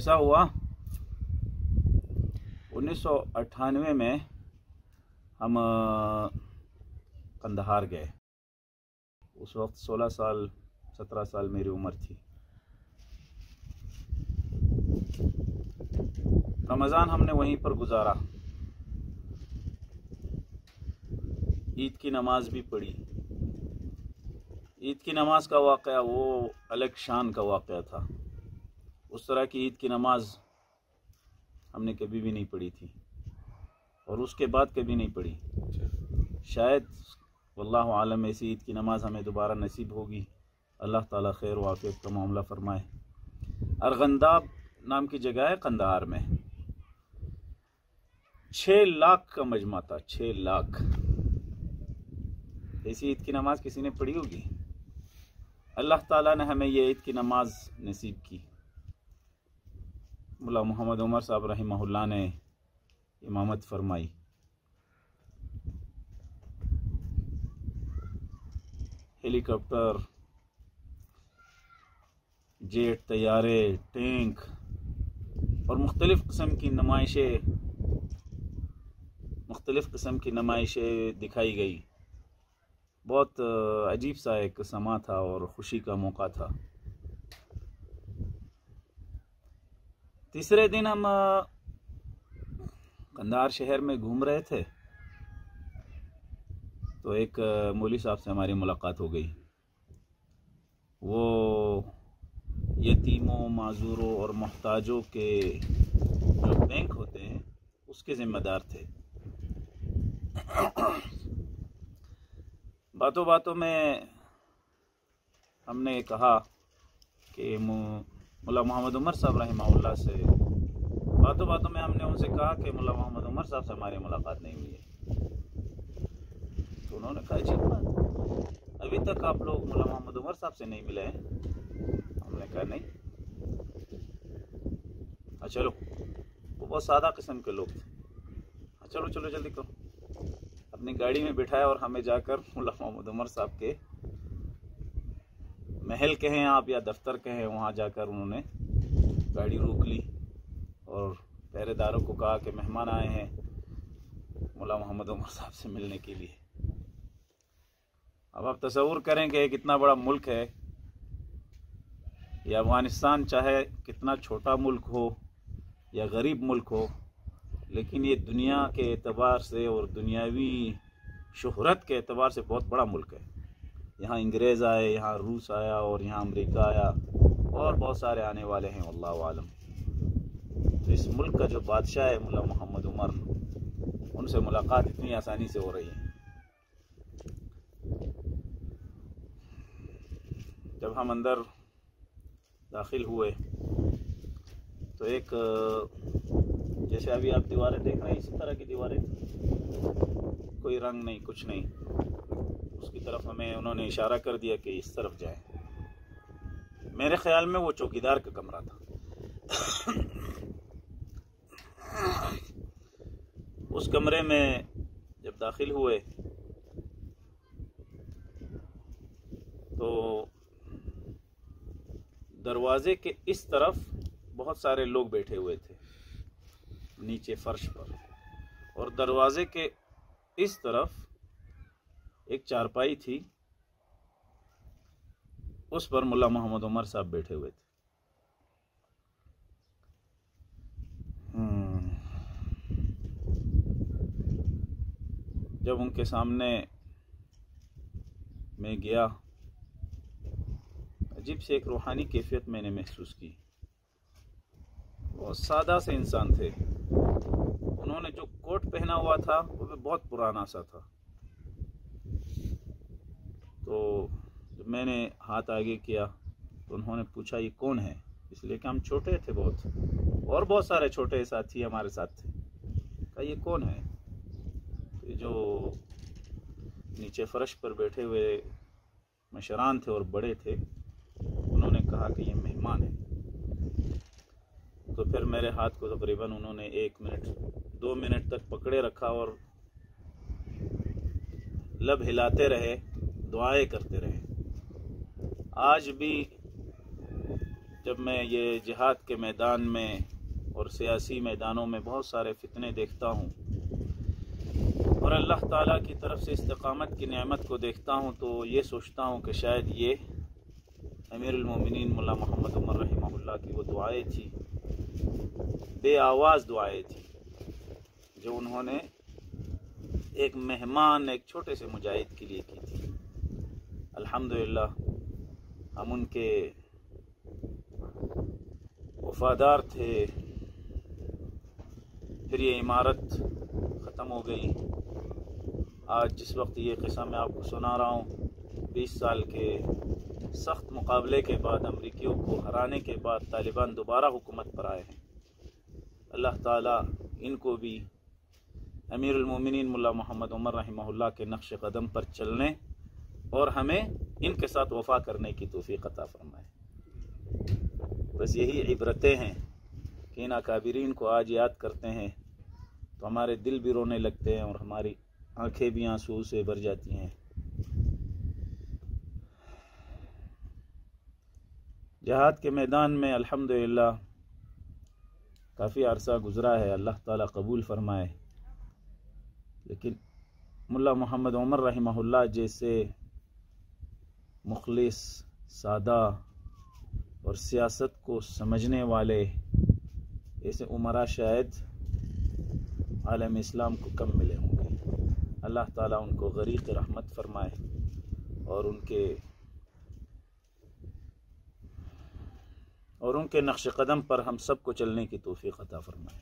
ऐसा हुआ 1998 में हम कंदहार गए। उस वक्त 16 साल 17 साल मेरी उम्र थी। रमज़ान हमने वहीं पर गुजारा। ईद की नमाज भी पढ़ी। ईद की नमाज का वाक़या वो अलग शान का वाक़या था। उस तरह की ईद की नमाज हमने कभी भी नहीं पढ़ी थी और उसके बाद कभी नहीं पढ़ी। शायद वल्लाहु आलम ऐसी ईद की नमाज हमें दोबारा नसीब होगी। अल्लाह ताला खैर व आफियत का मामला फरमाए। अरगंदाब नाम की जगह है कंदहार में। 6 लाख का मजमा था। 6 लाख। ऐसी ईद की नमाज किसी ने पढ़ी होगी? अल्लाह ताला ने हमें ये ईद की नमाज नसीब की। मुल्ला मोहम्मद उमर साहब रहमहुल्लाह ने इमामत फरमाई। हेलीकॉप्टर, जेट, तैयारे, टैंक और मुख्तलिफ़ किस्म की नुमाइशें दिखाई गई। बहुत अजीब सा एक समा था और खुशी का मौका था। तीसरे दिन हम कंधार शहर में घूम रहे थे तो एक मौलवी साहब से हमारी मुलाकात हो गई। वो यतीमों, माजूरों और मोहताजों के जो बैंक होते हैं उसके ज़िम्मेदार थे। बातों बातों में हमने कहा कि मुल्ला मोहम्मद उमर साहब रहमहुल्लाह से हमने उनसे कहा कि मुल्ला मोहम्मद उमर साहब से हमारी मुलाकात नहीं हुई है। तो उन्होंने कहा अजीब बात, अभी तक आप लोग मुल्ला मोहम्मद उमर साहब से नहीं मिले हैं? हमने कहा नहीं। चलो, वो बहुत सादा किस्म के लोग थे। चलो चलो जल्दी करो। अपनी गाड़ी में बिठाया और हमें जाकर मुल्ला मोहम्मद उमर साहब के महल कहें आप या दफ्तर कहें, वहाँ जाकर उन्होंने गाड़ी रोक ली और पहरेदारों को कहा कि मेहमान आए हैं मुल्ला मोहम्मद उमर साहब से मिलने के लिए। अब आप तसव्वुर करेंगे कितना बड़ा मुल्क है ये अफ़गानिस्तान, चाहे कितना छोटा मुल्क हो या गरीब मुल्क हो, लेकिन ये दुनिया के एतबार से और दुनियावी शोहरत के एतबार से बहुत बड़ा मुल्क है। यहाँ अंग्रेज़ आए, यहाँ रूस आया और यहाँ अमेरिका आया और बहुत सारे आने वाले हैं वल्लाहु आलम। तो इस मुल्क का जो बादशाह है मुल्ला मोहम्मद उमर, उनसे मुलाकात इतनी आसानी से हो रही है। जब हम अंदर दाखिल हुए तो एक, जैसे अभी आप दीवारें देख रहे हैं, इसी तरह की दीवारें, कोई रंग नहीं, कुछ नहीं। उसकी तरफ हमें उन्होंने इशारा कर दिया कि इस तरफ जाएं। मेरे ख्याल में वो चौकीदार का कमरा था। उस कमरे में जब दाखिल हुए तो दरवाजे के इस तरफ बहुत सारे लोग बैठे हुए थे नीचे फर्श पर, और दरवाजे के इस तरफ एक चारपाई थी, उस पर मुल्ला मोहम्मद उमर साहब बैठे हुए थे। जब उनके सामने मैं गया, अजीब से एक रूहानी कैफियत मैंने महसूस की। बहुत सादा से इंसान थे। उन्होंने जो कोट पहना हुआ था वो भी बहुत पुराना सा था। तो जब मैंने हाथ आगे किया तो उन्होंने पूछा ये कौन है, इसलिए कि हम छोटे थे बहुत, और बहुत सारे छोटे साथी हमारे साथ थे। कहा ये कौन है? तो जो नीचे फर्श पर बैठे हुए मशरान थे और बड़े थे, उन्होंने कहा कि ये मेहमान है। तो फिर मेरे हाथ को तकरीबन उन्होंने 1 मिनट 2 मिनट तक पकड़े रखा और लब हिलाते रहे, दुआएं करते रहे। आज भी जब मैं ये जिहाद के मैदान में और सियासी मैदानों में बहुत सारे फितने देखता हूँ और अल्लाह ताला की तरफ से इस्तिकामत की नेमत को देखता हूँ तो ये सोचता हूँ कि शायद ये अमीरुल मोमिनीन मुल्ला मोहम्मद उमर रहमहुल्लाह की वो दुआएं थी, बे आवाज़ दुआएं थी, जो उन्होंने एक मेहमान, एक छोटे से मुजाहिद के लिए की थी। अल्हम्दुलिल्लाह हम उनके वफादार थे। फिर ये इमारत ख़त्म हो गई। आज जिस वक्त ये क़िस्सा मैं आपको सुना रहा हूँ, 20 साल के सख्त मुकाबले के बाद, अमरीकियों को हराने के बाद तालिबान दोबारा हुकूमत पर आए हैं। अल्लाह ताला इनको भी अमीरुल मोमिनीन मुल्ला मोहम्मद उमर रहमहुल्लाह के नक्श कदम पर चलने और हमें इनके साथ वफ़ा करने की तौफीक अता फरमाए। बस यही इबरतें हैं कि इन अकाबिरीन को आज याद करते हैं तो हमारे दिल भी रोने लगते हैं और हमारी आंखें भी आंसू से भर जाती हैं। जिहाद के मैदान में अल्हम्दुलिल्लाह काफ़ी अरसा गुज़रा है, अल्लाह ताला कबूल फरमाए। लेकिन मुल्ला मोहम्मद उमर रहमहुल्लाह जैसे मुखलिस, सादा और सियासत को समझने वाले ऐसे उमरा शायद आलम इस्लाम को कम मिले होंगे। अल्लाह ताला उनको गरीक़ रहमत फरमाए और उनके नक्श कदम पर हम सब को चलने की तौफीक अता फरमाए।